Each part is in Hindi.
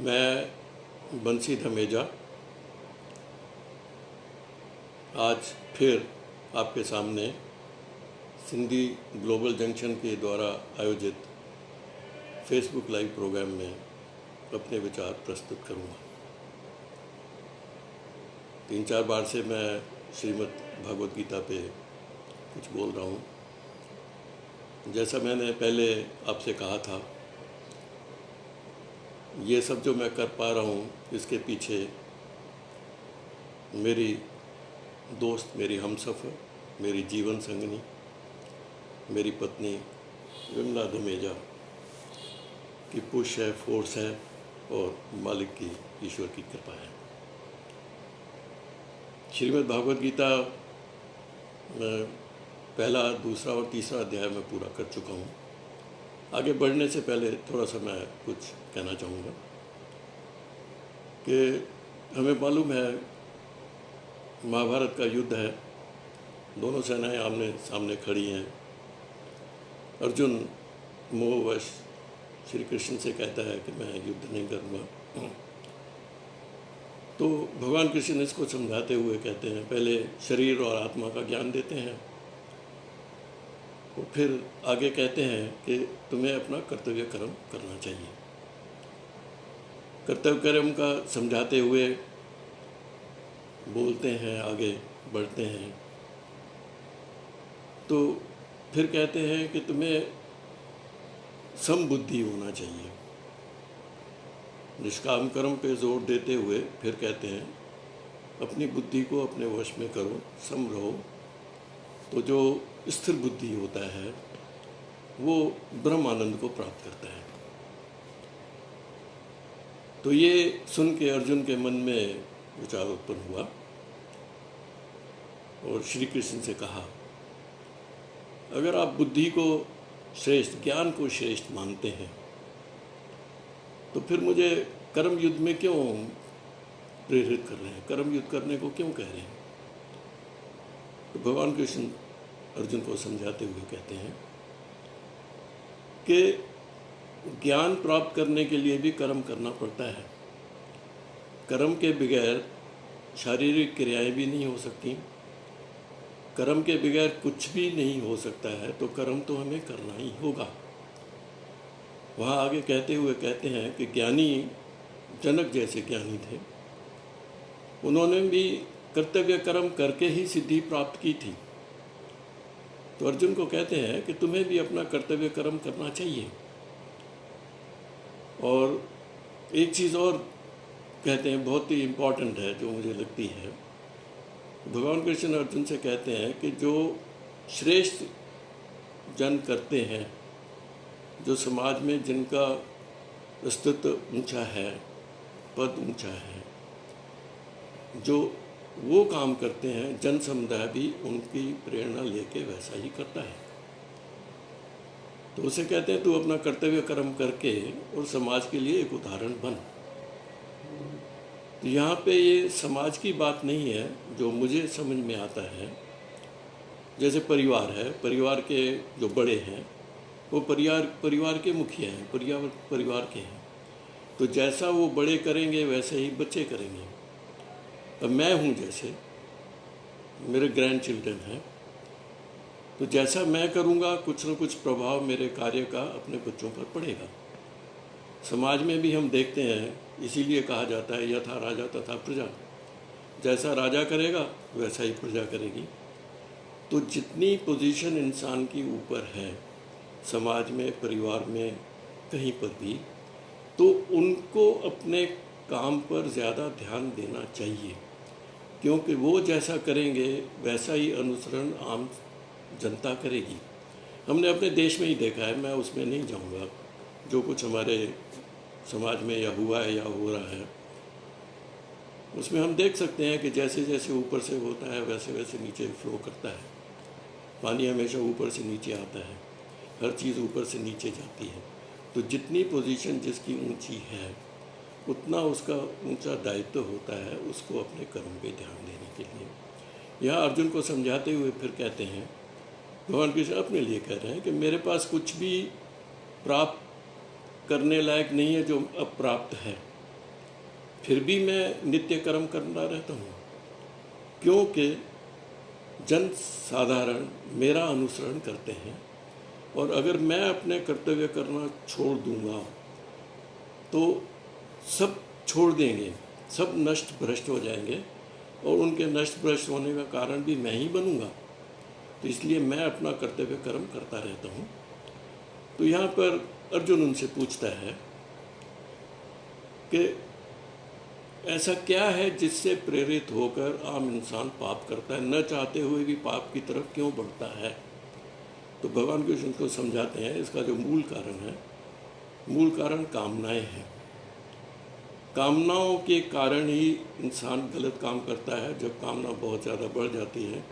मैं बंसी धमेजा आज फिर आपके सामने सिंधी ग्लोबल जंक्शन के द्वारा आयोजित फेसबुक लाइव प्रोग्राम में अपने विचार प्रस्तुत करूंगा। 3-4 बार से मैं श्रीमद् भगवद गीता पे कुछ बोल रहा हूँ। जैसा मैंने पहले आपसे कहा था, ये सब जो मैं कर पा रहा हूँ इसके पीछे मेरी दोस्त, मेरी हमसफ़र, मेरी जीवन संगनी, मेरी पत्नी विमला धमेजा की पुश है, फोर्स है और मालिक की, ईश्वर की कृपा है। श्रीमद् भागवत गीता में पहला, दूसरा और तीसरा अध्याय में पूरा कर चुका हूँ। आगे बढ़ने से पहले थोड़ा सा मैं कुछ कहना चाहूँगा कि हमें मालूम है महाभारत का युद्ध है, दोनों सेनाएं आमने सामने खड़ी हैं। अर्जुन मोहवश श्री कृष्ण से कहता है कि मैं युद्ध नहीं करूँगा। तो भगवान कृष्ण इसको समझाते हुए कहते हैं, पहले शरीर और आत्मा का ज्ञान देते हैं और फिर आगे कहते हैं कि तुम्हें अपना कर्तव्य कर्म करना चाहिए। कर्तव्य कर्म का समझाते हुए बोलते हैं, आगे बढ़ते हैं। तो फिर कहते हैं कि तुम्हें समबुद्धि होना चाहिए। निष्काम कर्म पे जोर देते हुए फिर कहते हैं अपनी बुद्धि को अपने वश में करो, सम रहो। तो जो स्थिर बुद्धि होता है वो ब्रह्म आनंद को प्राप्त करता है। तो ये सुन के अर्जुन के मन में विचार उत्पन्न हुआ और श्री कृष्ण से कहा, अगर आप बुद्धि को श्रेष्ठ, ज्ञान को श्रेष्ठ मानते हैं तो फिर मुझे कर्म युद्ध में क्यों प्रेरित कर रहे हैं, कर्म युद्ध करने को क्यों कह रहे हैं। तो भगवान कृष्ण अर्जुन को समझाते हुए कहते हैं कि ज्ञान प्राप्त करने के लिए भी कर्म करना पड़ता है। कर्म के बगैर शारीरिक क्रियाएं भी नहीं हो सकती, कर्म के बगैर कुछ भी नहीं हो सकता है। तो कर्म तो हमें करना ही होगा। वहाँ आगे कहते हुए कहते हैं कि ज्ञानी जनक जैसे ज्ञानी थे, उन्होंने भी कर्तव्य कर्म करके ही सिद्धि प्राप्त की थी। तो अर्जुन को कहते हैं कि तुम्हें भी अपना कर्तव्य कर्म करना चाहिए। और एक चीज़ और कहते हैं, बहुत ही इम्पॉर्टेंट है, जो मुझे लगती है। भगवान कृष्ण अर्जुन से कहते हैं कि जो श्रेष्ठ जन करते हैं, जो समाज में जिनका अस्तित्व ऊंचा है, पद ऊंचा है, जो वो काम करते हैं, जन समुदाय भी उनकी प्रेरणा लेके वैसा ही करता है। तो उसे कहते हैं तू अपना कर्तव्य कर्म करके और समाज के लिए एक उदाहरण बन। तो यहाँ पे ये समाज की बात नहीं है, जो मुझे समझ में आता है। जैसे परिवार है, परिवार के जो बड़े हैं वो परिवार के मुखिया हैं, परिवार के हैं। तो जैसा वो बड़े करेंगे वैसे ही बच्चे करेंगे। अब मैं हूँ, जैसे मेरे ग्रैंड चिल्ड्रन हैं, तो जैसा मैं करूँगा कुछ न कुछ प्रभाव मेरे कार्य का अपने बच्चों पर पड़ेगा। समाज में भी हम देखते हैं, इसीलिए कहा जाता है यथा राजा तथा प्रजा। जैसा राजा करेगा वैसा ही प्रजा करेगी। तो जितनी पोजीशन इंसान की ऊपर है समाज में, परिवार में, कहीं पर भी, तो उनको अपने काम पर ज़्यादा ध्यान देना चाहिए, क्योंकि वो जैसा करेंगे वैसा ही अनुसरण आम जनता करेगी। हमने अपने देश में ही देखा है, मैं उसमें नहीं जाऊंगा। जो कुछ हमारे समाज में या हुआ है या हो रहा है, उसमें हम देख सकते हैं कि जैसे जैसे ऊपर से होता है वैसे वैसे नीचे फ्लो करता है। पानी हमेशा ऊपर से नीचे आता है, हर चीज़ ऊपर से नीचे जाती है। तो जितनी पोजीशन जिसकी ऊंची है उतना उसका ऊंचा दायित्व होता है उसको अपने कर्म पे ध्यान देने के लिए। यहाँ अर्जुन को समझाते हुए फिर कहते हैं, भगवान कृष्ण अपने लिए कह रहे हैं कि मेरे पास कुछ भी प्राप्त करने लायक नहीं है जो अप्राप्त है। फिर भी मैं नित्य कर्म करता रहता हूँ, क्योंकि जन साधारण मेरा अनुसरण करते हैं। और अगर मैं अपने कर्तव्य करना छोड़ दूंगा तो सब छोड़ देंगे, सब नष्ट भ्रष्ट हो जाएंगे, और उनके नष्ट भ्रष्ट होने का कारण भी मैं ही बनूंगा। तो इसलिए मैं अपना कर्तव्य कर्म करता रहता हूँ। तो यहाँ पर अर्जुन उनसे पूछता है कि ऐसा क्या है जिससे प्रेरित होकर आम इंसान पाप करता है, न चाहते हुए भी पाप की तरफ क्यों बढ़ता है। तो भगवान कृष्ण को समझाते हैं इसका जो मूल कारण है, मूल कारण कामनाएं हैं। कामनाओं के कारण ही इंसान गलत काम करता है। जब कामना बहुत ज़्यादा बढ़ जाती है,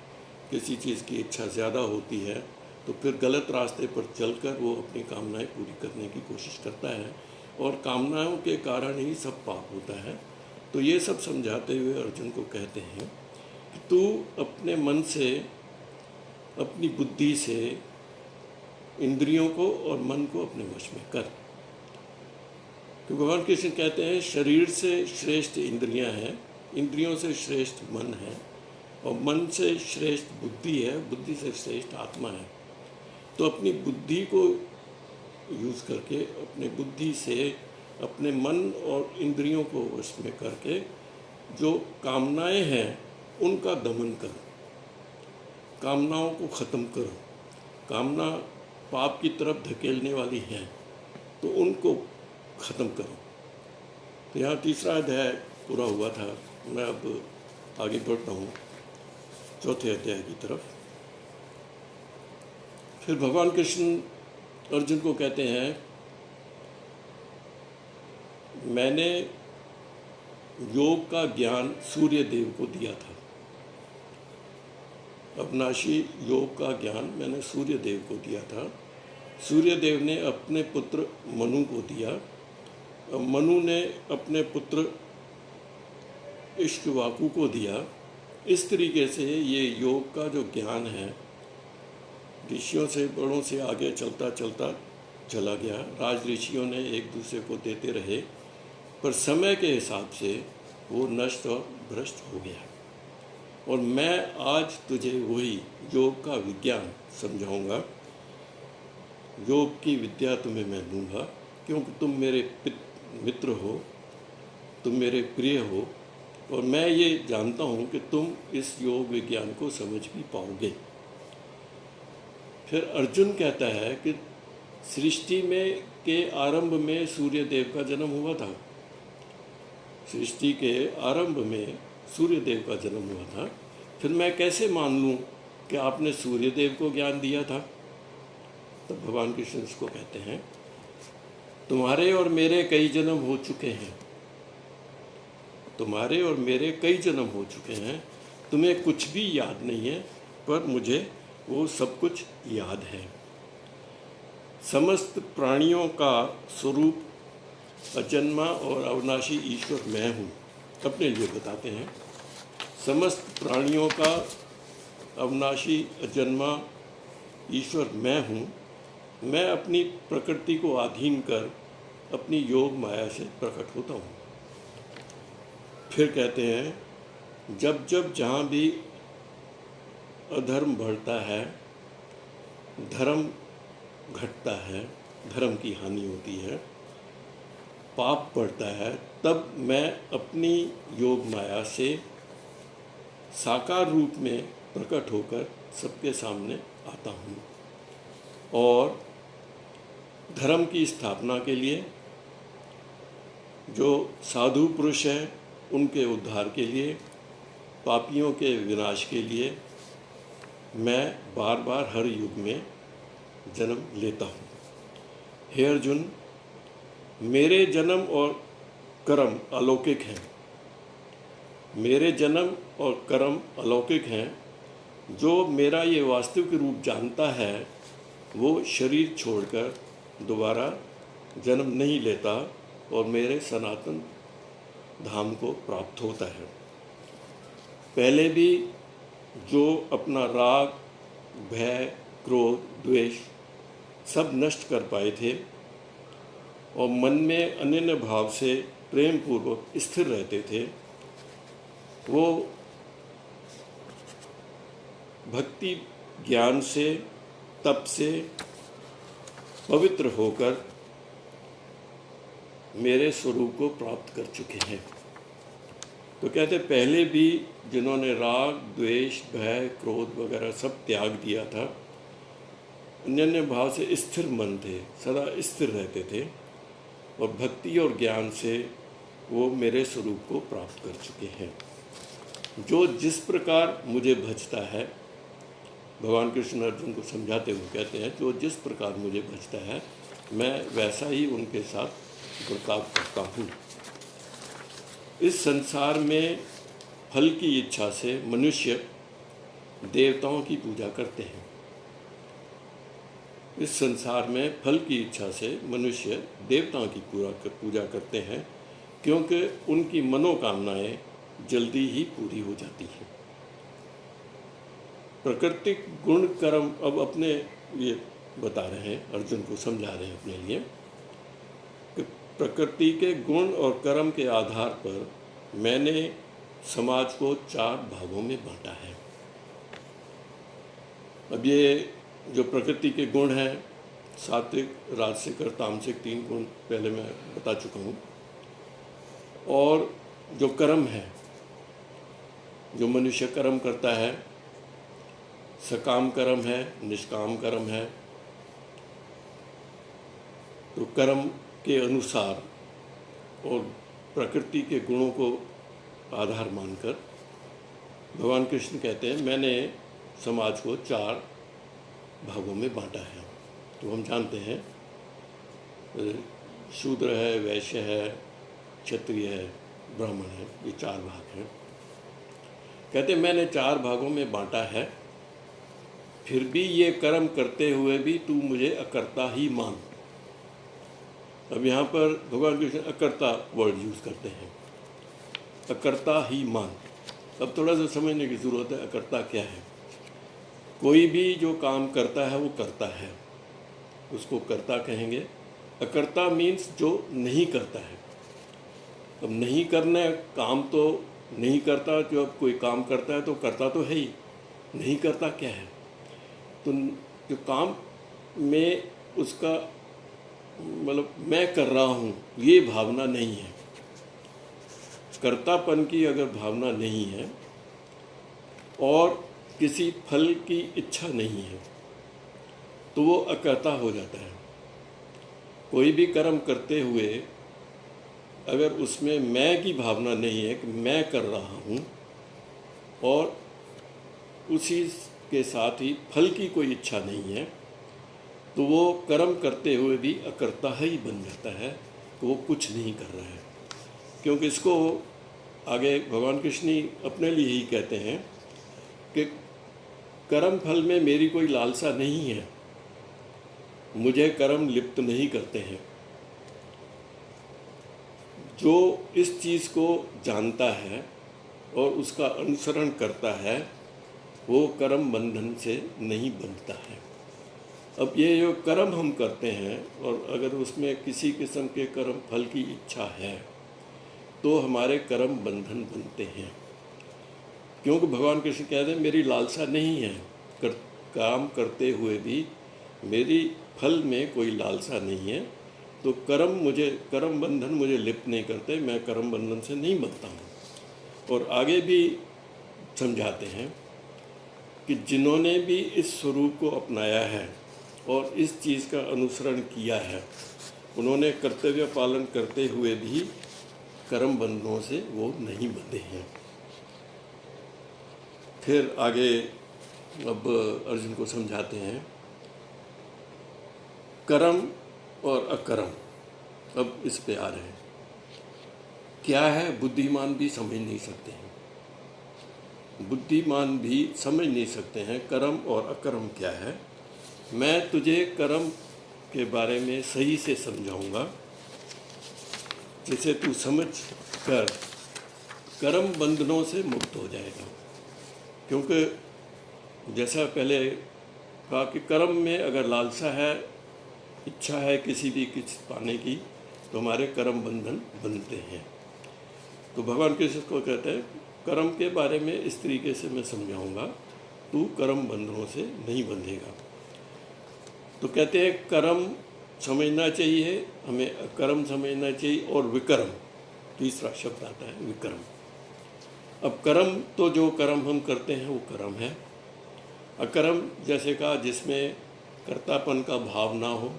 किसी चीज़ की इच्छा ज़्यादा होती है, तो फिर गलत रास्ते पर चलकर वो अपनी कामनाएं पूरी करने की कोशिश करता है, और कामनाओं के कारण ही सब पाप होता है। तो ये सब समझाते हुए अर्जुन को कहते हैं कि तू अपने मन से, अपनी बुद्धि से इंद्रियों को और मन को अपने वश में कर। तो भगवान कृष्ण कहते हैं शरीर से श्रेष्ठ इंद्रियां हैं, इंद्रियों से श्रेष्ठ मन है, और मन से श्रेष्ठ बुद्धि है, बुद्धि से श्रेष्ठ आत्मा है। तो अपनी बुद्धि को यूज़ करके, अपने बुद्धि से अपने मन और इंद्रियों को वश में करके जो कामनाएं हैं उनका दमन करो, कामनाओं को ख़त्म करो। कामना पाप की तरफ धकेलने वाली हैं, तो उनको ख़त्म करो। तो यहाँ तीसरा अध्याय पूरा हुआ था। मैं अब आगे बढ़ता हूँ चौथे अध्याय की तरफ। फिर भगवान कृष्ण अर्जुन को कहते हैं मैंने योग का ज्ञान सूर्य देव को दिया था। अविनाशी योग का ज्ञान मैंने सूर्य देव को दिया था। सूर्य देव ने अपने पुत्र मनु को दिया, मनु ने अपने पुत्र इक्ष्वाकु को दिया। इस तरीके से ये योग का जो ज्ञान है ऋषियों से, बड़ों से आगे चलता चलता चला गया। राज ऋषियों ने एक दूसरे को देते रहे, पर समय के हिसाब से वो नष्ट और भ्रष्ट हो गया। और मैं आज तुझे वही योग का विज्ञान समझाऊंगा। योग की विद्या तुम्हें मैं दूंगा, क्योंकि तुम मेरे मित्र हो, तुम मेरे प्रिय हो, और मैं ये जानता हूँ कि तुम इस योग विज्ञान को समझ भी पाओगे। फिर अर्जुन कहता है कि सृष्टि में के आरंभ में सूर्य देव का जन्म हुआ था। सृष्टि के आरंभ में सूर्य देव का जन्म हुआ था। फिर मैं कैसे मान लूँ कि आपने सूर्य देव को ज्ञान दिया था। तो भगवान कृष्ण इसको कहते हैं तुम्हारे और मेरे कई जन्म हो चुके हैं, तुम्हारे और मेरे कई जन्म हो चुके हैं। तुम्हें कुछ भी याद नहीं है, पर मुझे वो सब कुछ याद है। समस्त प्राणियों का स्वरूप अजन्मा और अविनाशी ईश्वर मैं हूँ। अपने लिए बताते हैं, समस्त प्राणियों का अविनाशी अजन्मा ईश्वर मैं हूँ। मैं अपनी प्रकृति को अधीन कर अपनी योग माया से प्रकट होता हूँ। फिर कहते हैं जब जब जहाँ भी अधर्म बढ़ता है, धर्म घटता है, धर्म की हानि होती है, पाप बढ़ता है, तब मैं अपनी योग माया से साकार रूप में प्रकट होकर सबके सामने आता हूँ। और धर्म की स्थापना के लिए, जो साधु पुरुष हैं उनके उद्धार के लिए, पापियों के विनाश के लिए मैं बार बार हर युग में जन्म लेता हूँ। हे अर्जुन, मेरे जन्म और कर्म अलौकिक हैं। मेरे जन्म और कर्म अलौकिक हैं। जो मेरा ये वास्तविक रूप जानता है वो शरीर छोड़कर दोबारा जन्म नहीं लेता और मेरे सनातन धाम को प्राप्त होता है। पहले भी जो अपना राग, भय, क्रोध, द्वेष सब नष्ट कर पाए थे और मन में अनन्य भाव से प्रेम पूर्वक स्थिर रहते थे, वो भक्ति ज्ञान से, तप से पवित्र होकर मेरे स्वरूप को प्राप्त कर चुके हैं। तो कहते पहले भी जिन्होंने राग, द्वेष, भय, क्रोध वगैरह सब त्याग दिया था, अन्य भाव से स्थिर मन थे, सदा स्थिर रहते थे और भक्ति और ज्ञान से वो मेरे स्वरूप को प्राप्त कर चुके हैं। जो जिस प्रकार मुझे भजता है, भगवान कृष्ण अर्जुन को समझाते हुए कहते हैं, जो जिस प्रकार मुझे भजता है मैं वैसा ही उनके साथ बर्ताव करता हूँ। इस संसार में फल की इच्छा से मनुष्य देवताओं की पूजा करते हैं। इस संसार में फल की इच्छा से मनुष्य देवताओं की पूजा करते हैं, क्योंकि उनकी मनोकामनाएं जल्दी ही पूरी हो जाती हैं। प्राकृतिक गुण कर्म अब अपने ये बता रहे हैं, अर्जुन को समझा रहे हैं अपने लिए कि प्रकृति के गुण और कर्म के आधार पर मैंने समाज को 4 भागों में बांटा है। अब ये जो प्रकृति के गुण हैं, सात्विक, राजसिक और तामसिक 3 गुण पहले मैं बता चुका हूँ। और जो कर्म है, जो मनुष्य कर्म करता है, सकाम कर्म है, निष्काम कर्म है। तो कर्म के अनुसार और प्रकृति के गुणों को आधार मानकर भगवान कृष्ण कहते हैं मैंने समाज को 4 भागों में बांटा है। तो हम जानते हैं शूद्र है, वैश्य है, क्षत्रिय है, ब्राह्मण है, ये 4 भाग हैं। कहते मैंने 4 भागों में बांटा है, फिर भी ये कर्म करते हुए भी तू मुझे अकर्ता ही मान। अब यहाँ पर भगवान कृष्ण अकर्ता वर्ड यूज़ करते हैं, अकर्ता ही मान। अब थोड़ा सा समझने की ज़रूरत है, अकर्ता क्या है। कोई भी जो काम करता है वो करता है, उसको कर्ता कहेंगे। अकर्ता मीन्स जो नहीं करता है। अब नहीं करना काम तो नहीं करता, जो अब कोई काम करता है तो करता तो है ही, नहीं करता क्या है। तो जो काम में उसका मतलब मैं कर रहा हूँ ये भावना नहीं है, कर्तापन की अगर भावना नहीं है और किसी फल की इच्छा नहीं है तो वो अकर्ता हो जाता है। कोई भी कर्म करते हुए अगर उसमें मैं की भावना नहीं है कि मैं कर रहा हूँ और उसी के साथ ही फल की कोई इच्छा नहीं है, तो वो कर्म करते हुए भी अकर्ता ही बन जाता है, तो वो कुछ नहीं कर रहा है। क्योंकि इसको आगे भगवान कृष्ण ही अपने लिए ही कहते हैं कि कर्म फल में मेरी कोई लालसा नहीं है, मुझे कर्म लिप्त नहीं करते हैं। जो इस चीज़ को जानता है और उसका अनुसरण करता है वो कर्म बंधन से नहीं बंधता है। अब ये जो कर्म हम करते हैं और अगर उसमें किसी किस्म के कर्म फल की इच्छा है तो हमारे कर्म बंधन बनते हैं। क्योंकि भगवान कृष्ण कहते हैं मेरी लालसा नहीं है, काम करते हुए भी मेरी फल में कोई लालसा नहीं है, तो कर्म बंधन मुझे लिप्त नहीं करते, मैं कर्म बंधन से नहीं बनता हूँ। और आगे भी समझाते हैं कि जिन्होंने भी इस स्वरूप को अपनाया है और इस चीज़ का अनुसरण किया है, उन्होंने कर्तव्य पालन करते हुए भी कर्म बंधनों से वो नहीं बंधे हैं। फिर आगे अब अर्जुन को समझाते हैं कर्म और अकर्म। अब इस पे आ रहे हैं, क्या है बुद्धिमान भी समझ नहीं सकते हैं, बुद्धिमान भी समझ नहीं सकते हैं कर्म और अकर्म क्या है। मैं तुझे कर्म के बारे में सही से समझाऊंगा जिसे तू समझ कर कर्म बंधनों से मुक्त हो जाएगा। क्योंकि जैसा पहले कहा कि कर्म में अगर लालसा है, इच्छा है किसी भी कुछ पाने की, तो हमारे कर्म बंधन बनते हैं। तो भगवान कृष्ण को कहते हैं कर्म के बारे में इस तरीके से मैं समझाऊंगा, तू कर्म बंधनों से नहीं बंधेगा। तो कहते हैं कर्म समझना चाहिए हमें, अकर्म समझना चाहिए, और विकर्म तीसरा शब्द आता है, विकर्म। अब कर्म तो जो कर्म हम करते हैं वो कर्म है। अकर्म जैसे कहा जिसमें कर्तापन का भाव ना हो,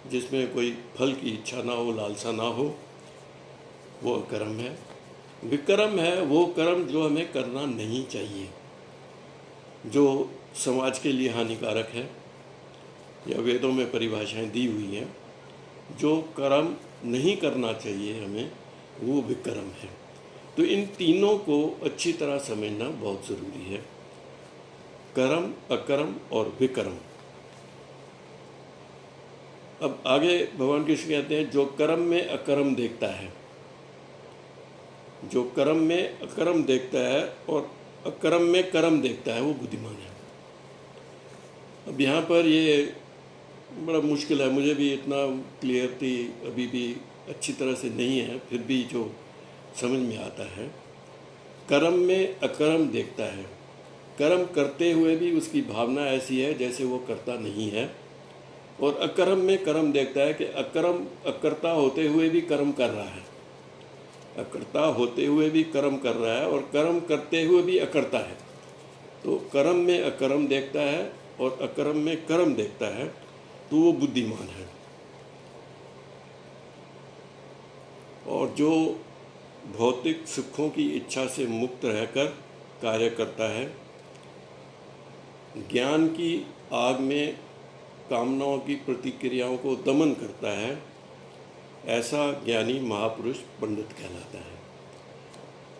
जिसमें कोई फल की इच्छा ना हो, लालसा ना हो, वो अकर्म है। विकर्म है वो कर्म जो हमें करना नहीं चाहिए, जो समाज के लिए हानिकारक है, या वेदों में परिभाषाएं दी हुई हैं। जो कर्म नहीं करना चाहिए हमें, वो विकर्म है। तो इन तीनों को अच्छी तरह समझना बहुत ज़रूरी है, कर्म, अकर्म और विकर्म। अब आगे भगवान कृष्ण कहते हैं जो कर्म में अकर्म देखता है, जो कर्म में अकर्म देखता है और अकर्म में कर्म देखता है, वो बुद्धिमान है। अब यहाँ पर ये बड़ा मुश्किल है, मुझे भी इतना क्लियरिटी अभी भी अच्छी तरह से नहीं है, फिर भी जो समझ में आता है, कर्म में अकर्म देखता है। कर्म करते हुए भी उसकी भावना ऐसी है जैसे वो करता नहीं है, और अकर्म में कर्म देखता है कि अकर्म अकर्ता होते हुए भी कर्म कर रहा है, अकर्ता होते हुए भी कर्म कर रहा है और कर्म करते हुए भी अकर्ता है। तो कर्म में अकर्म देखता है और अकर्म में कर्म देखता है, तो वो बुद्धिमान है। और जो भौतिक सुखों की इच्छा से मुक्त रहकर कार्य करता है, ज्ञान की आग में कामनाओं की प्रतिक्रियाओं को दमन करता है, ऐसा ज्ञानी महापुरुष पंडित कहलाता है।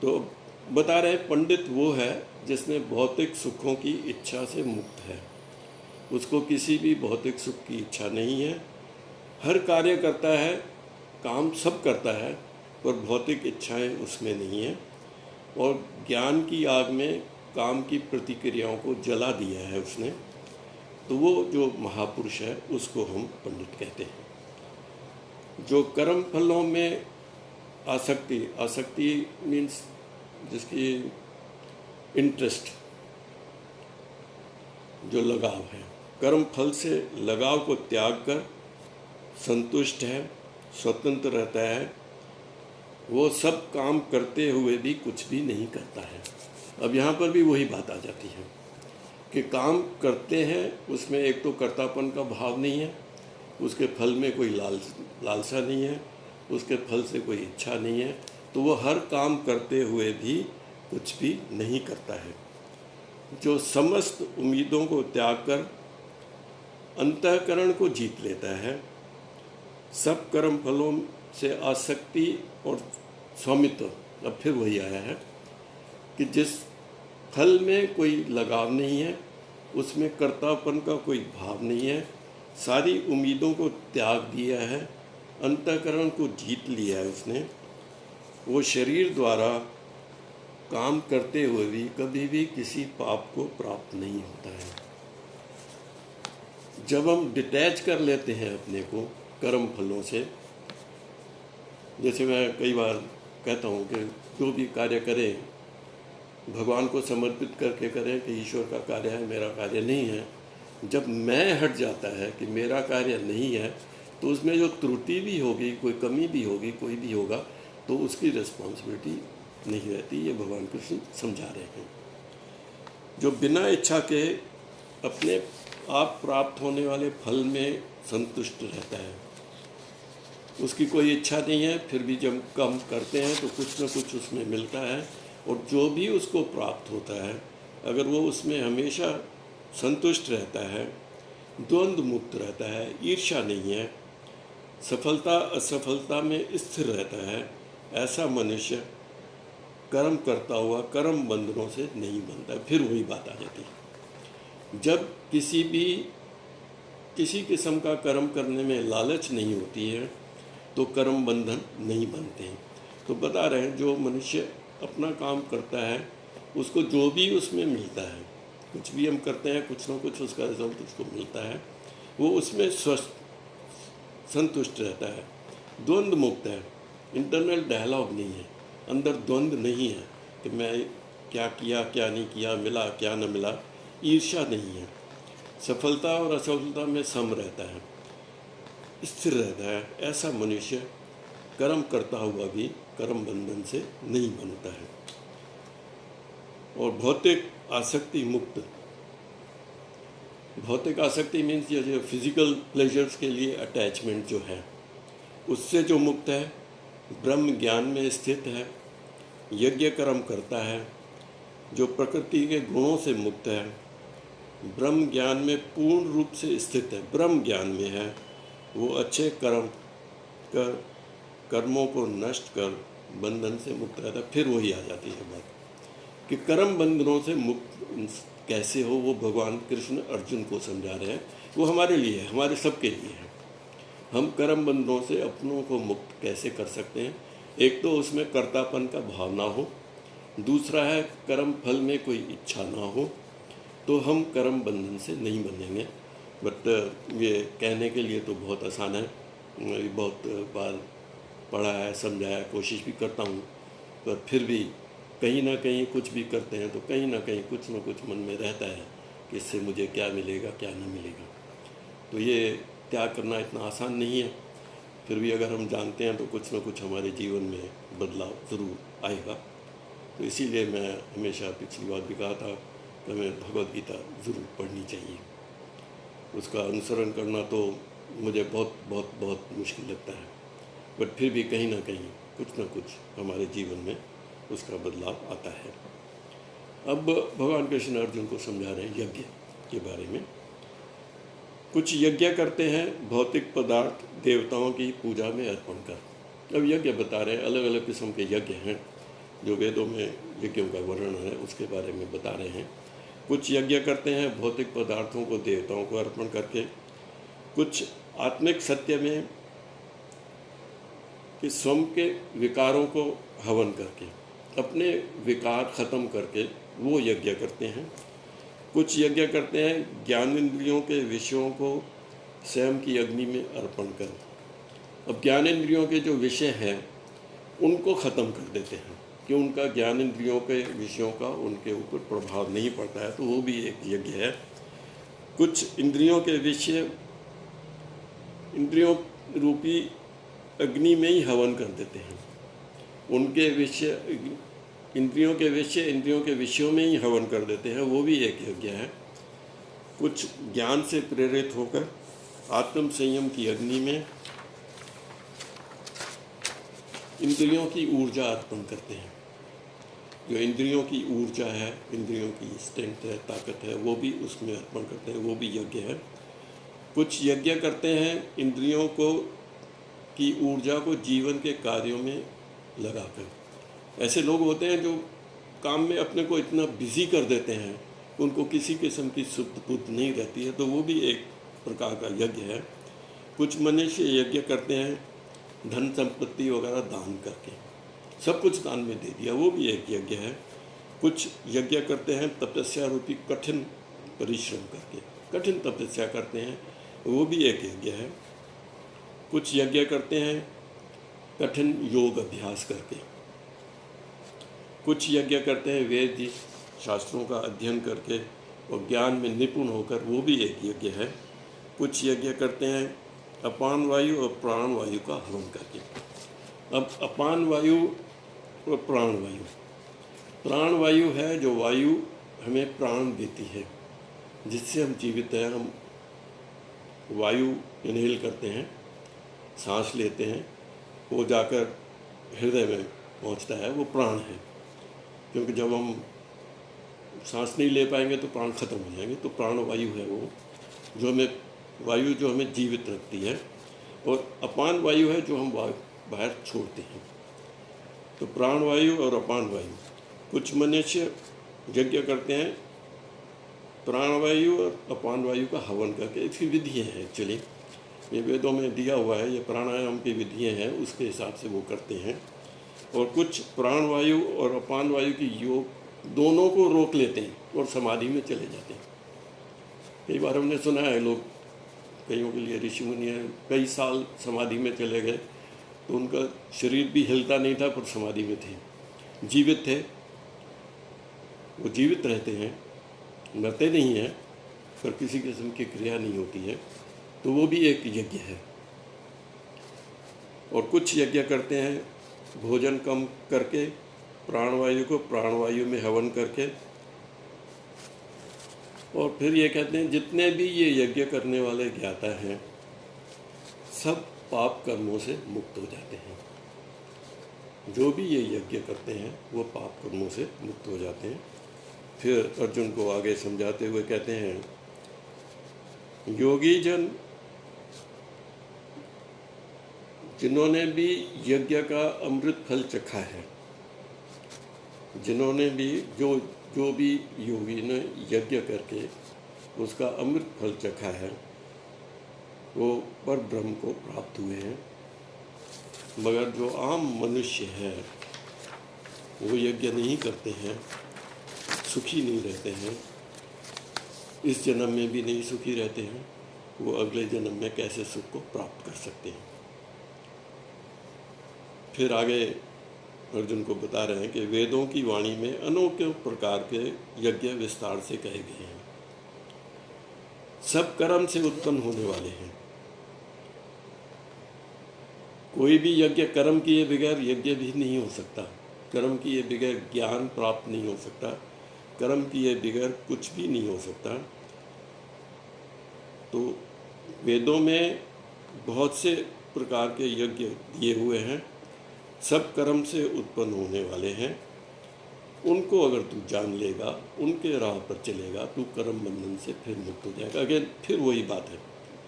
तो बता रहे पंडित वो है जिसने भौतिक सुखों की इच्छा से मुक्त है, उसको किसी भी भौतिक सुख की इच्छा नहीं है, हर कार्य करता है, काम सब करता है, पर भौतिक इच्छाएं उसमें नहीं है, और ज्ञान की आग में काम की प्रतिक्रियाओं को जला दिया है उसने। तो वो जो महापुरुष है उसको हम पंडित कहते हैं। जो कर्म फलों में आसक्ति मीन्स जिसकी इंटरेस्ट, जो लगाव है, कर्म फल से लगाव को त्याग कर संतुष्ट है, स्वतंत्र रहता है, वो सब काम करते हुए भी कुछ भी नहीं करता है। अब यहाँ पर भी वही बात आ जाती है कि काम करते हैं, उसमें एक तो कर्तापन का भाव नहीं है, उसके फल में कोई लालसा नहीं है, उसके फल से कोई इच्छा नहीं है, तो वो हर काम करते हुए भी कुछ भी नहीं करता है। जो समस्त उम्मीदों को त्याग कर अंतःकरण को जीत लेता है, सब कर्म फलों से आसक्ति और स्वामित्व, अब फिर वही आया है कि जिस फल में कोई लगाव नहीं है, उसमें कर्तापन का कोई भाव नहीं है, सारी उम्मीदों को त्याग दिया है, अंतःकरण को जीत लिया है उसने, वो शरीर द्वारा काम करते हुए भी कभी भी किसी पाप को प्राप्त नहीं होता है। जब हम डिटैच कर लेते हैं अपने को कर्म फलों से, जैसे मैं कई बार कहता हूँ कि जो भी कार्य करें भगवान को समर्पित करके करें कि ईश्वर का कार्य है, मेरा कार्य नहीं है। जब मैं हट जाता है कि मेरा कार्य नहीं है, तो उसमें जो त्रुटि भी होगी, कोई कमी भी होगी, कोई भी होगा, तो उसकी रिस्पॉन्सिबिलिटी नहीं रहती। ये भगवान कृष्ण समझा रहे हैं। जो बिना इच्छा के अपने आप प्राप्त होने वाले फल में संतुष्ट रहता है, उसकी कोई इच्छा नहीं है, फिर भी जब कम करते हैं तो कुछ न कुछ उसमें मिलता है, और जो भी उसको प्राप्त होता है अगर वो उसमें हमेशा संतुष्ट रहता है, द्वंद्व मुक्त रहता है, ईर्ष्या नहीं है, सफलता असफलता में स्थिर रहता है, ऐसा मनुष्य कर्म करता हुआ कर्म बंधनों से नहीं बनता है। फिर वही बात आ जाती है, जब किसी किस्म का कर्म करने में लालच नहीं होती है तो कर्म बंधन नहीं बनते हैं। तो बता रहे हैं जो मनुष्य अपना काम करता है उसको जो भी उसमें मिलता है, कुछ भी हम करते हैं कुछ ना कुछ उसका रिजल्ट उसको मिलता है, वो उसमें स्वस्थ संतुष्ट रहता है। द्वंद्व मुक्त है, इंटरनल डायलॉग नहीं है, अंदर द्वंद्व नहीं है कि मैं क्या किया क्या नहीं किया, मिला क्या न मिला, ईर्ष्या नहीं है, सफलता और असफलता में सम रहता है, स्थिर रहता है। ऐसा मनुष्य कर्म करता हुआ भी कर्म बंधन से नहीं बनता है। और भौतिक आसक्ति मुक्त, भौतिक आसक्ति मीन्स ये जो फिजिकल प्लेजर्स के लिए अटैचमेंट जो है, उससे जो मुक्त है, ब्रह्म ज्ञान में स्थित है, यज्ञ कर्म करता है, जो प्रकृति के गुणों से मुक्त है, ब्रह्म ज्ञान में पूर्ण रूप से स्थित है, ब्रह्म ज्ञान में है, वो अच्छे कर्म कर कर्मों को नष्ट कर बंधन से मुक्त रहता है। फिर वही आ जाती है बात कि कर्म बंधनों से मुक्त कैसे हो, वो भगवान कृष्ण अर्जुन को समझा रहे हैं। वो हमारे लिए है, हमारे सबके लिए है। हम कर्म बंधनों से अपनों को मुक्त कैसे कर सकते हैं? एक तो उसमें कर्तापन का भाव ना हो, दूसरा है कर्म फल में कोई इच्छा ना हो, तो हम कर्म बंधन से नहीं बनेंगे। बट ये कहने के लिए तो बहुत आसान है, मैं भी बहुत बार पढ़ा है, समझाया, कोशिश भी करता हूँ, पर फिर भी कहीं ना कहीं कुछ भी करते हैं तो कहीं ना कहीं कुछ ना कुछ मन में रहता है कि इससे मुझे क्या मिलेगा क्या नहीं मिलेगा। तो ये त्याग करना इतना आसान नहीं है, फिर भी अगर हम जानते हैं तो कुछ ना कुछ हमारे जीवन में बदलाव ज़रूर आएगा। तो इसीलिए मैं हमेशा पिछली बार भी कहा था कि हमें भगवद गीता ज़रूर पढ़नी चाहिए। उसका अनुसरण करना तो मुझे बहुत बहुत बहुत मुश्किल लगता है, बट फिर भी कहीं ना कहीं कुछ ना कुछ हमारे जीवन में उसका बदलाव आता है। अब भगवान कृष्ण अर्जुन को समझा रहे हैं यज्ञ के बारे में। कुछ यज्ञ करते हैं भौतिक पदार्थ देवताओं की पूजा में अर्पण कर। अब यज्ञ बता रहे हैं, अलग अलग किस्म के यज्ञ हैं जो वेदों में यज्ञों का वर्णन है, उसके बारे में बता रहे हैं। कुछ यज्ञ करते हैं भौतिक पदार्थों को देवताओं को अर्पण करके, कुछ आत्मिक सत्य में कि स्वयं के विकारों को हवन करके, अपने विकार ख़त्म करके वो यज्ञ करते हैं। कुछ यज्ञ करते हैं ज्ञानेंद्रियों के विषयों को स्वयं की अग्नि में अर्पण कर। अब ज्ञानेंद्रियों के जो विषय हैं उनको ख़त्म कर देते हैं कि उनका ज्ञानेंद्रियों के विषयों का उनके ऊपर प्रभाव नहीं पड़ता है, तो वो भी एक यज्ञ है। कुछ इंद्रियों के विषय इंद्रियों रूपी अग्नि में ही हवन कर देते हैं, उनके विषय इंद्रियों के विषय इंद्रियों के विषयों में ही हवन कर देते हैं, वो भी एक यज्ञ है। कुछ ज्ञान से प्रेरित होकर आत्म संयम की अग्नि में इंद्रियों की ऊर्जा अर्पण करते हैं। जो इंद्रियों की ऊर्जा है, इंद्रियों की स्ट्रेंथ है, ताकत है, वो भी उसमें अर्पण करते हैं, वो भी यज्ञ है। कुछ यज्ञ करते हैं इंद्रियों को की ऊर्जा को जीवन के कार्यों में लगाकर। ऐसे लोग होते हैं जो काम में अपने को इतना बिजी कर देते हैं, उनको किसी किस्म की शुद्ध बुद्ध नहीं रहती है, तो वो भी एक प्रकार का यज्ञ है। कुछ मनुष्य यज्ञ करते हैं धन संपत्ति वगैरह दान करके, सब कुछ दान में दे दिया, वो भी एक यज्ञ है। कुछ यज्ञ करते हैं तपस्या रूपी कठिन परिश्रम करके, कठिन तपस्या करते हैं, वो भी एक यज्ञ है। कुछ यज्ञ करते हैं कठिन योग अभ्यास करके। कुछ यज्ञ करते हैं वेद शास्त्रों का अध्ययन करके और ज्ञान में निपुण होकर, वो भी एक यज्ञ है। कुछ यज्ञ करते हैं अपान वायु और प्राण वायु का हवन करके। अब अपान वायु और प्राण वायु, प्राण वायु है जो वायु हमें प्राण देती है, जिससे हम जीवित हैं। हम वायु इनहेल करते हैं, सांस लेते हैं, वो जाकर हृदय में पहुंचता है, वो प्राण है। क्योंकि जब हम सांस नहीं ले पाएंगे तो प्राण खत्म हो जाएंगे, तो प्राण वायु है वो जो हमें वायु जो हमें जीवित रखती है। और अपान वायु है जो हम बाहर छोड़ते हैं। तो प्राण वायु और अपान वायु। कुछ मनुष्य यज्ञ करते हैं प्राण वायु और अपान वायु का हवन करके। इसकी विधियाँ हैं, एक्चुअली ये वेदों में दिया हुआ है, ये प्राणायाम की विधियाँ हैं, उसके हिसाब से वो करते हैं। और कुछ प्राण वायु और अपान वायु की योग दोनों को रोक लेते हैं और समाधि में चले जाते हैं। कई बार हमने सुना है, लोग कईयों के लिए ऋषि मुनि कई साल समाधि में चले गए तो उनका शरीर भी हिलता नहीं था पर समाधि में थे, जीवित थे। वो जीवित रहते हैं, मरते नहीं हैं, पर किसी किस्म की क्रिया नहीं होती है, तो वो भी एक यज्ञ है। और कुछ यज्ञ करते हैं भोजन कम करके, प्राणवायु को प्राणवायु में हवन करके, और फिर ये कहते हैं जितने भी ये यज्ञ करने वाले ज्ञाता हैं सब पाप कर्मों से मुक्त हो जाते हैं। जो भी ये यज्ञ करते हैं वो पाप कर्मों से मुक्त हो जाते हैं। फिर अर्जुन को आगे समझाते हुए कहते हैं, योगी जन जिन्होंने भी यज्ञ का अमृत फल चखा है, जिन्होंने भी जो भी योगी ने यज्ञ करके उसका अमृत फल चखा है, वो पर ब्रह्म को प्राप्त हुए हैं। मगर जो आम मनुष्य है वो यज्ञ नहीं करते हैं, सुखी नहीं रहते हैं, इस जन्म में भी नहीं सुखी रहते हैं, वो अगले जन्म में कैसे सुख को प्राप्त कर सकते हैं। फिर आगे अर्जुन को बता रहे हैं कि वेदों की वाणी में अनोखे प्रकार के यज्ञ विस्तार से कहे गए हैं, सब कर्म से उत्पन्न होने वाले हैं। कोई भी यज्ञ कर्म किए बगैर यज्ञ भी नहीं हो सकता, कर्म किए बगैर ज्ञान प्राप्त नहीं हो सकता, कर्म किए बगैर कुछ भी नहीं हो सकता। तो वेदों में बहुत से प्रकार के यज्ञ दिए हुए हैं, सब कर्म से उत्पन्न होने वाले हैं। उनको अगर तू जान लेगा, उनके राह पर चलेगा, तू कर्म बंधन से फिर मुक्त हो जाएगा। अगेन फिर वही बात है,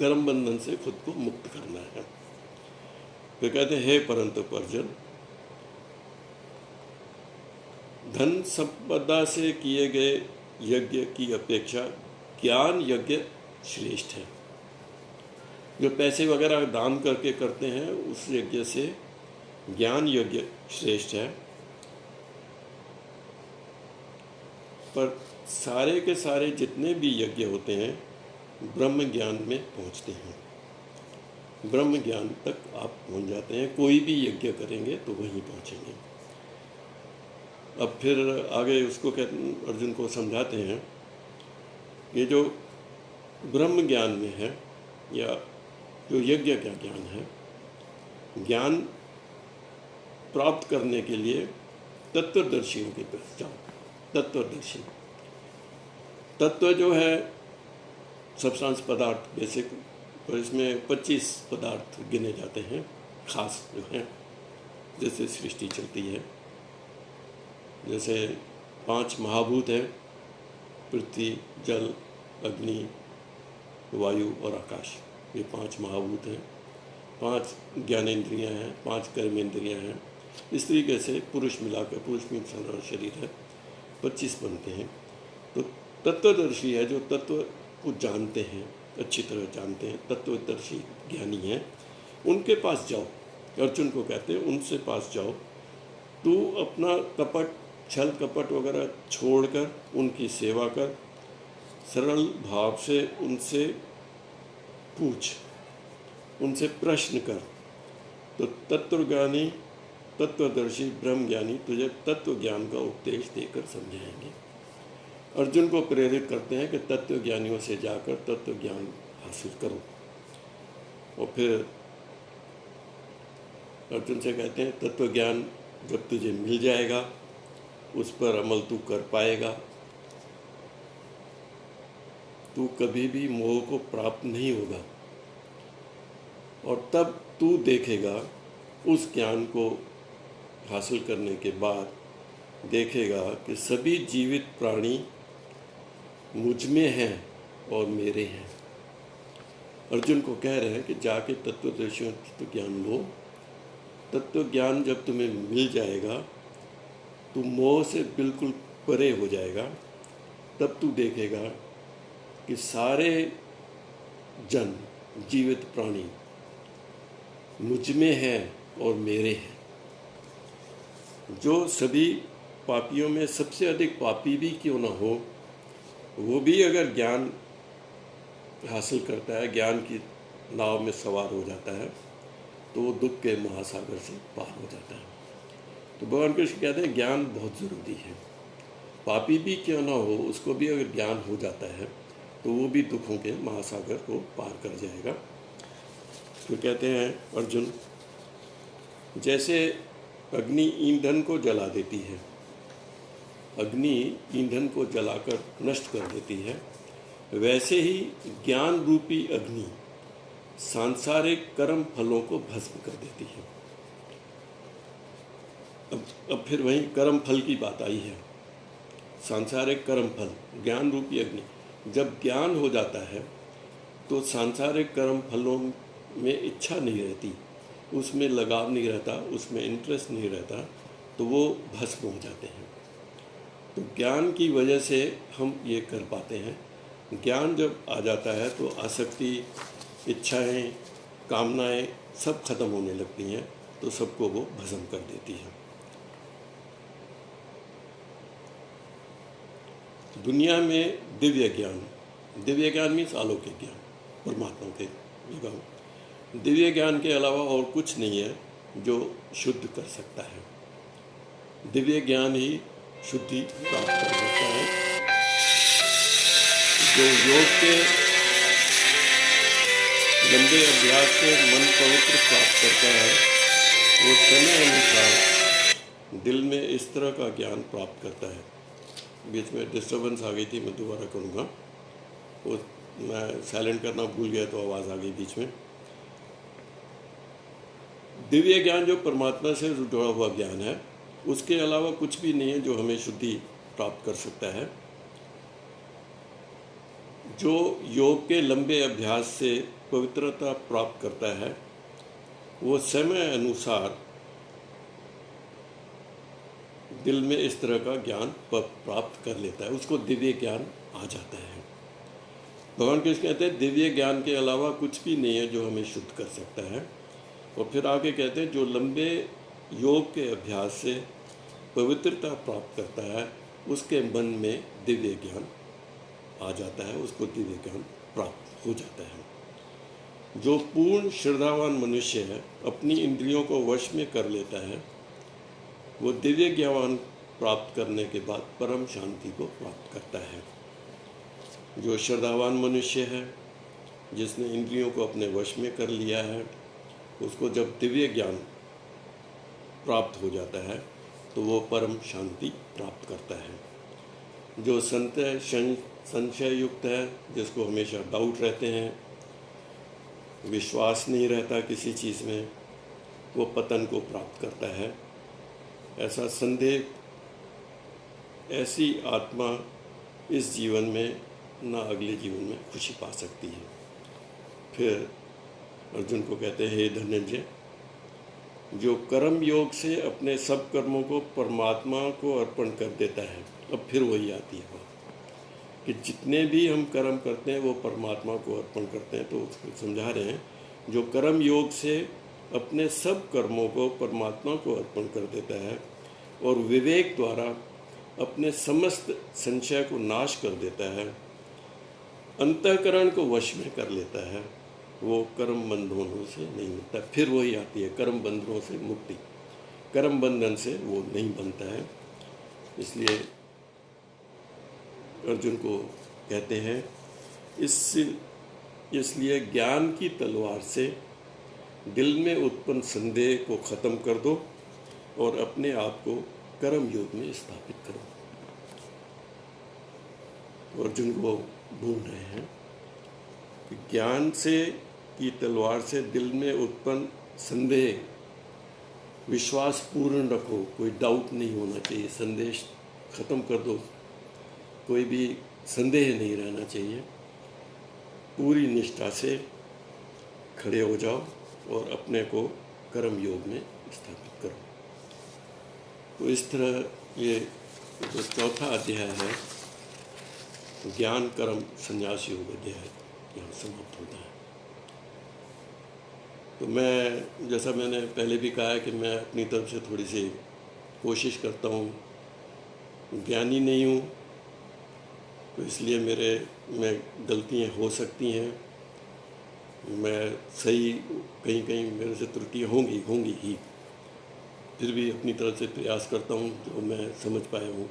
कर्म बंधन से खुद को मुक्त करना है। वे कहते हैं, हे परंतु अर्जुन, धन संपदा से किए गए यज्ञ की अपेक्षा ज्ञान यज्ञ श्रेष्ठ है। जो पैसे वगैरह दान करके करते हैं उस यज्ञ से ज्ञान यज्ञ श्रेष्ठ है। पर सारे के सारे जितने भी यज्ञ होते हैं ब्रह्म ज्ञान में पहुंचते हैं, ब्रह्म ज्ञान तक आप पहुंच जाते हैं। कोई भी यज्ञ करेंगे तो वहीं पहुंचेंगे। अब फिर आगे उसको अर्जुन को समझाते हैं, ये जो ब्रह्म ज्ञान में है या जो यज्ञ का ज्ञान है, ज्ञान प्राप्त करने के लिए तत्वदर्शियों के पास जाओ। तत्वदर्शी, तत्व जो है सब्सटेंस पदार्थ बेसिक, और इसमें 25 पदार्थ गिने जाते हैं खास जो हैं, जैसे सृष्टि चलती है। जैसे 5 महाभूत हैं, पृथ्वी, जल, अग्नि, वायु और आकाश। ये 5 महाभूत हैं। 5 ज्ञानेंद्रियां हैं, 5 कर्मेंद्रियां हैं। इस तरीके से पुरुष मिलाकर, पुरुष में सारा शरीर है, 25 बनते हैं। तो तत्वदर्शी है, जो तत्व को जानते हैं, अच्छी तरह जानते हैं, तत्वदर्शी ज्ञानी हैं, उनके पास जाओ। अर्जुन को कहते हैं उनसे पास जाओ। तू अपना कपट, छल कपट वगैरह छोड़कर उनकी सेवा कर, सरल भाव से उनसे पूछ, उनसे प्रश्न कर। तो तत्वज्ञानी, तत्वदर्शी ब्रह्मज्ञानी तुझे तत्व ज्ञान का उपदेश देकर समझाएंगे। अर्जुन को प्रेरित करते हैं कि तत्व ज्ञानियों से जाकर तत्व ज्ञान हासिल करो। और फिर अर्जुन से कहते हैं तत्व ज्ञान जब तुझे मिल जाएगा, उस पर अमल तू कर पाएगा, तू कभी भी मोह को प्राप्त नहीं होगा। और तब तू देखेगा, उस ज्ञान को हासिल करने के बाद देखेगा कि सभी जीवित प्राणी मुझ में हैं और मेरे हैं। अर्जुन को कह रहे हैं कि जाके तत्वदर्शियों तत्व ज्ञान लो। तत्व ज्ञान जब तुम्हें मिल जाएगा, तू मोह से बिल्कुल परे हो जाएगा। तब तू देखेगा कि सारे जन, जीवित प्राणी मुझ में हैं और मेरे हैं। जो सभी पापियों में सबसे अधिक पापी भी क्यों न हो, वो भी अगर ज्ञान हासिल करता है, ज्ञान की नाव में सवार हो जाता है, तो वो दुख के महासागर से पार हो जाता है। तो भगवान कृष्ण कहते हैं ज्ञान बहुत ज़रूरी है। पापी भी क्यों ना हो, उसको भी अगर ज्ञान हो जाता है तो वो भी दुखों के महासागर को पार कर जाएगा। फिर कहते हैं अर्जुन, जैसे अग्नि ईंधन को जला देती है, अग्नि ईंधन को जलाकर नष्ट कर देती है, वैसे ही ज्ञान रूपी अग्नि सांसारिक कर्म फलों को भस्म कर देती है। अब फिर वहीं कर्म फल की बात आई है। सांसारिक कर्म फल, ज्ञान रूपी अग्नि, जब ज्ञान हो जाता है तो सांसारिक कर्म फलों में इच्छा नहीं रहती, उसमें लगाव नहीं रहता, उसमें इंटरेस्ट नहीं रहता, तो वो भस्म हो जाते हैं। तो ज्ञान की वजह से हम ये कर पाते हैं। ज्ञान जब आ जाता है तो आसक्ति, इच्छाएं, कामनाएं सब खत्म होने लगती हैं, तो सबको वो भस्म कर देती है। दुनिया में दिव्य ज्ञान मीन्स अलौकिक ज्ञान, परमात्मा के ज्ञान, दिव्य ज्ञान के अलावा और कुछ नहीं है जो शुद्ध कर सकता है। दिव्य ज्ञान ही शुद्धि प्राप्त कर सकता है। जो योग के लंबे अभ्यास से मन पवित्र प्राप्त करता है, वो समय अनुसार दिल में इस तरह का ज्ञान प्राप्त करता है। बीच में डिस्टर्बेंस आ गई थी, मैं दोबारा करूँगा। वो मैं साइलेंट करना भूल गया तो आवाज़ आ गई बीच में। दिव्य ज्ञान जो परमात्मा से जुड़ा हुआ ज्ञान है, उसके अलावा कुछ भी नहीं है जो हमें शुद्धि प्राप्त कर सकता है। जो योग के लंबे अभ्यास से पवित्रता प्राप्त करता है, वो समय अनुसार दिल में इस तरह का ज्ञान प्राप्त कर लेता है, उसको दिव्य ज्ञान आ जाता है। भगवान कृष्ण कहते हैं दिव्य ज्ञान के अलावा कुछ भी नहीं है जो हमें शुद्ध कर सकता है। और फिर आगे कहते हैं जो लंबे योग के अभ्यास से पवित्रता प्राप्त करता है, उसके मन में दिव्य ज्ञान आ जाता है, उसको दिव्य ज्ञान प्राप्त हो जाता है। जो पूर्ण श्रद्धावान मनुष्य है, अपनी इंद्रियों को वश में कर लेता है, वो दिव्य ज्ञान प्राप्त करने के बाद परम शांति को प्राप्त करता है। जो श्रद्धावान मनुष्य है, जिसने इंद्रियों को अपने वश में कर लिया है, उसको जब दिव्य ज्ञान प्राप्त हो जाता है तो वो परम शांति प्राप्त करता है। जो संशय युक्त है, जिसको हमेशा डाउट रहते हैं, विश्वास नहीं रहता किसी चीज़ में, वो पतन को प्राप्त करता है। ऐसा संदेह, ऐसी आत्मा इस जीवन में ना अगले जीवन में खुशी पा सकती है। फिर अर्जुन को कहते हैं, हे धनंजय, जो कर्म योग से अपने सब कर्मों को परमात्मा को अर्पण कर देता है, अब फिर वही आती है बात कि जितने भी हम कर्म करते हैं वो परमात्मा को अर्पण करते हैं। तो उसको समझा रहे हैं, जो कर्म योग से अपने सब कर्मों को परमात्मा को अर्पण कर देता है और विवेक द्वारा अपने समस्त संशय को नाश कर देता है, अंतःकरण को वश में कर लेता है, वो कर्म बंधनों से नहीं मिलता। फिर वही आती है कर्म बंधनों से मुक्ति, कर्म बंधन से वो नहीं बनता है। इसलिए अर्जुन को कहते हैं, इसलिए ज्ञान की तलवार से दिल में उत्पन्न संदेह को ख़त्म कर दो और अपने आप को कर्म योग में स्थापित करो। अर्जुन को भूल रहे हैं कि ज्ञान से की तलवार से दिल में उत्पन्न संदेह, विश्वास पूर्ण रखो, कोई डाउट नहीं होना चाहिए, संदेह खत्म कर दो, कोई भी संदेह नहीं रहना चाहिए, पूरी निष्ठा से खड़े हो जाओ और अपने को कर्म योग में स्थापित करो। तो इस तरह ये जो चौथा अध्याय है, ज्ञान कर्म संन्यास योग अध्याय, यहाँ समाप्त होता है। तो मैं, जैसा मैंने पहले भी कहा है कि मैं अपनी तरफ से थोड़ी सी कोशिश करता हूँ, ज्ञानी नहीं हूँ तो इसलिए में गलतियाँ हो सकती हैं, मैं सही, कहीं कहीं मेरे से त्रुटियाँ होंगी ही, फिर भी अपनी तरफ से प्रयास करता हूँ, जो मैं समझ पाया हूँ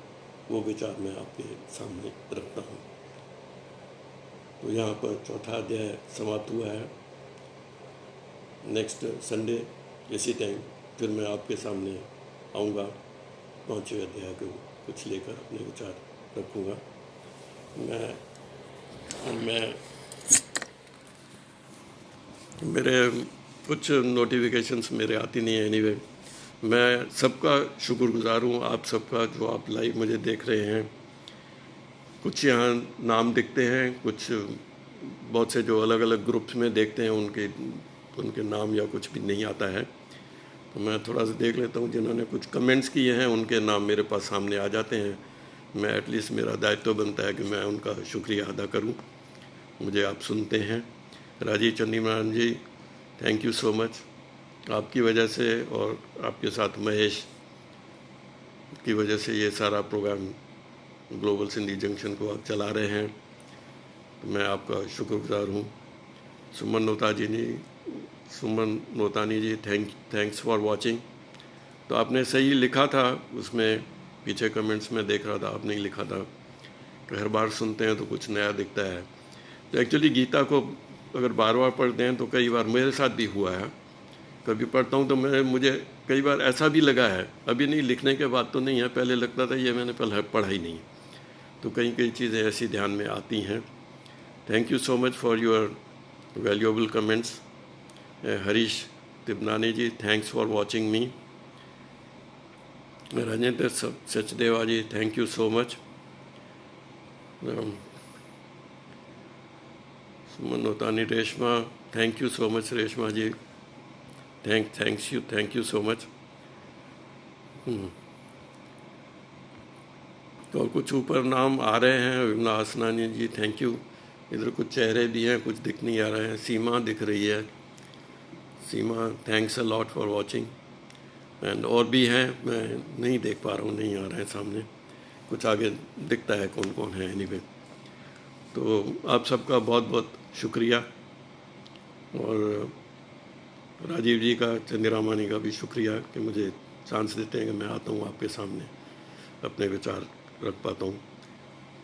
वो विचार मैं आपके सामने रखता हूँ। तो यहाँ पर चौथा अध्याय समाप्त हुआ है। नेक्स्ट संडे इसी टाइम फिर मैं आपके सामने आऊँगा, 5वें अध्याय को कुछ लेकर अपने विचार रखूँगा। मैं मेरे कुछ नोटिफिकेशंस मेरे आती नहीं है। एनीवे, मैं सबका शुक्रगुजार हूँ, आप सबका, जो आप लाइव मुझे देख रहे हैं। कुछ यहाँ नाम दिखते हैं, कुछ बहुत से जो अलग अलग ग्रुप्स में देखते हैं उनके नाम या कुछ भी नहीं आता है। तो मैं थोड़ा सा देख लेता हूँ, जिन्होंने कुछ कमेंट्स किए हैं उनके नाम मेरे पास सामने आ जाते हैं। मैं एटलीस्ट, मेरा दायित्व बनता है कि मैं उनका शुक्रिया अदा करूँ। मुझे आप सुनते हैं। राजीव चंदीमान जी, थैंक यू सो मच। आपकी वजह से और आपके साथ महेश की वजह से ये सारा प्रोग्राम ग्लोबल सिंधी जंक्शन को आप चला रहे हैं, तो मैं आपका शुक्रगुजार हूँ। सुमन नोतानी जी, थैंक्स फॉर वाचिंग। तो आपने सही लिखा था, उसमें पीछे कमेंट्स में देख रहा था, आपने ही लिखा था कि हर बार सुनते हैं तो कुछ नया दिखता है। तो एक्चुअली गीता को अगर बार बार पढ़ते हैं तो कई बार मेरे साथ भी हुआ है, कभी पढ़ता हूँ तो मुझे कई बार ऐसा भी लगा है, अभी नहीं, लिखने के बाद तो नहीं है, पहले लगता था ये मैंने पढ़ा ही नहीं। तो कई चीज़ें ऐसी ध्यान में आती हैं। Thank you so much for your valuable comments. Harish Tibnani ji, thanks for watching me. Rajendra Sachdeva ji, thank you so much. Suman Notani, Reshma, thank you so much Reshma ji, thank you so much. तो कुछ ऊपर नाम आ रहे हैं, विमला आसनानी जी, थैंक यू। इधर कुछ चेहरे भी हैं, कुछ दिख नहीं आ रहे हैं। सीमा दिख रही है, Seema, thanks a lot for watching. And और भी हैं, मैं नहीं देख पा रहा हूँ, नहीं आ रहे हैं सामने, कुछ आगे दिखता है कौन कौन है। एनीवे, तो आप सबका बहुत बहुत शुक्रिया, और राजीव जी का, चंद्रामानी का भी शुक्रिया कि मुझे चांस देते हैं कि मैं आता हूँ आपके सामने, अपने विचार रख पाता हूँ।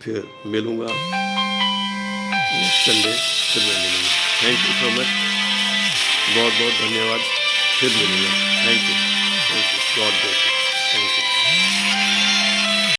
फिर मिलूँगा नेक्स्ट संडे, फिर मैं मिलूँगा। थैंक यू सो मच, बहुत बहुत धन्यवाद। फिर मिलूँगा। Thank you, God bless you, thank you.